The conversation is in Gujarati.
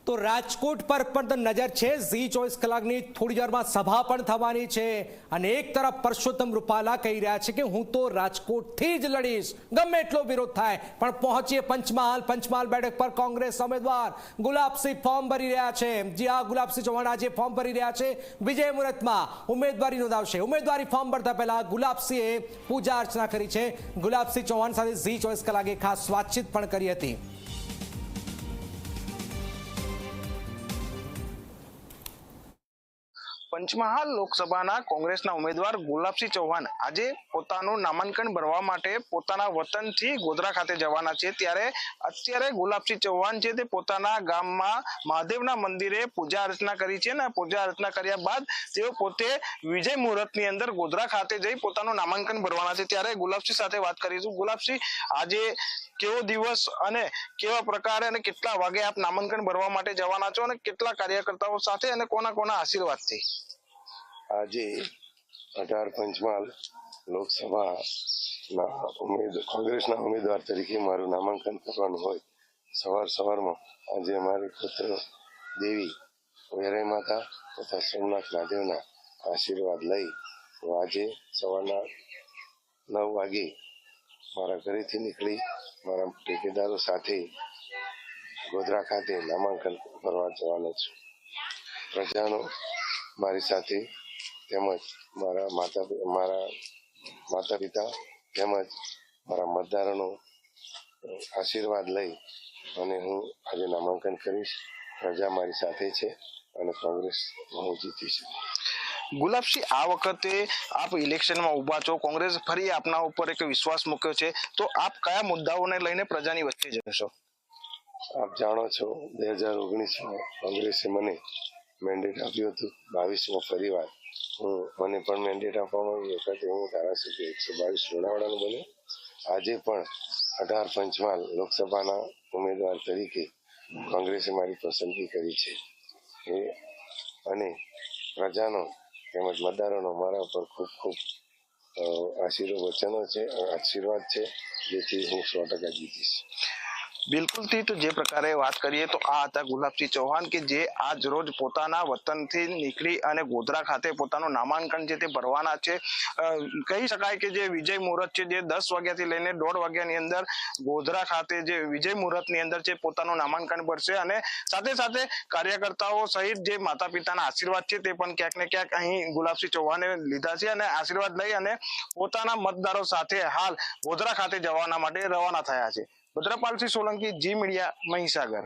તો રાજકોટ પર પણ નજર છે। ઝી 24 કલાકની થોડી વારમાં સભા પણ થવાની છે અને એક તરફ પરસોત્તમ રૂપાલા કહી રહ્યા છે કે હું તો રાજકોટથી જ લડીશ, ગમે એટલો વિરોધ થાય। પણ પહોંચીએ પંચમહાલ બેઠક પર કોંગ્રેસ ઉમેદવાર ગુલાબસિંહ ફોર્મ ભરી રહ્યા છે। જી હા, ગુલાબસિંહ ચૌહાણ આજે ફોર્મ ભરી રહ્યા છે। વિજય મુહૂર્તમાં ઉમેદવારી નોંધાવશે। ઉમેદવારી ફોર્મ ભરતા પહેલા ગુલાબસિંહે પૂજા અર્ચના કરી છે। ગુલાબસિંહ ચૌહાણ સાથે ઝી 24 કલાકે ખાસ વાતચીત પણ કરી હતી। પંચમહાલ લોકસભાના કોંગ્રેસના ઉમેદવાર ગુલાબસિંહ ચૌહાણ આજે પોતાનું નામાંકન ભરવા માટે પોતાના વતનથી ગોધરા ખાતે જવાના છે। ત્યારે અત્યારે ગુલાબસિંહ ચૌહાણ છે તે પોતાના ગામમાં મહાદેવના મંદિરે પૂજા અર્ચના કરી છે અને પૂજા અર્ચના કર્યા બાદ તેઓ પોતે વિજય મુહૂર્તની અંદર ગોધરા ખાતે જઈ પોતાનું નામાંકન ભરવાના છે। ત્યારે ગુલાબસિંહ સાથે વાત કરીશું। ગુલાબસિંહ, આજે કેવો દિવસ અને કેવા પ્રકારે અને કેટલા વાગે આપ નામાંકન ભરવા માટે જવાના છો અને કેટલા કાર્યકર્તાઓ સાથે અને કોના કોના આશીર્વાદથી? આજે 18 પંચમહાલ લોકસભાના કોંગ્રેસના ઉમેદવાર તરીકે મારું નામાંકન કરવાનું હોય સવારમાં આજે અમારી પુત્ર દેવી વેરાઈ માતા તથા સોમનાથ મહાદેવના આશીર્વાદ લઈ આજે સવારના 9 વાગે મારા ઘરેથી નીકળી મારા ઠેકેદારો સાથે ગોધરા ખાતે નામાંકન કરવા જવાનો છું। પ્રજાનો મારી સાથે તેમજ મારા માતા પિતા તેમજ મારા મતદારોનો આશીર્વાદ લઈ અને હું આજે નામાંકન કરીશ। પ્રજા મારી સાથે છે અને કોંગ્રેસ હું જીતીશ। ગુલાબસિંહ, આ વખતે આપ ઇલેક્શનમાં ઉભા છો, કોંગ્રેસ ફરી આપના ઉપર એક વિશ્વાસ મૂક્યો છે, તો આપ કયા મુદ્દાઓને લઈને પ્રજાની વચ્ચે જશો? આપ જાણો છો 2019માં કોંગ્રેસે મને મેન્ડેટ આપ્યું હતું। 22મો ફરીવાર મને પણ મેન્ડેટ આપવામાં આવ્યું। વખતે હું ધારાસભ્ય 122 લુણાવાડાનો બન્યો। આજે પણ 18 પંચમહાલ લોકસભાના ઉમેદવાર તરીકે કોંગ્રેસે મારી પસંદગી કરી છે અને પ્રજાનો તેમજ મતદારોનો મારા ઉપર ખૂબ ખૂબ આશીર્વાદ છે, જેથી હું 100% જીતીશ। બિલકુલથી, તો જે પ્રકારે વાત કરીએ તો આ હતા ગુલાબસિંહ ચૌહાણ કે જે આજ રોજ પોતાના વતનથી નીકળી અને ગોધરા ખાતે પોતાનું નામાંકન છે તે ભરવાના છે। કહી શકાય કે જે વિજય મુહૂર્ત છે જે 10 વાગ્યાથી લઈને 1:30 વાગ્યાની અંદર ગોધરા ખાતે જે વિજય મુહૂર્તની અંદર છે પોતાનું નામાંકન ભરશે અને સાથે સાથે કાર્યકર્તાઓ સહિત જે માતા પિતાના આશીર્વાદ છે તે પણ ક્યાંક ને ક્યાંક અહીં ગુલાબસિંહ ચૌહાણે લીધા છે અને આશીર્વાદ લઈ અને પોતાના મતદારો સાથે હાલ ગોધરા ખાતે જવાના માટે રવાના થયા છે। ભદ્રપાલસિંહ સોલંકી, જી મીડિયા, મહીસાગર।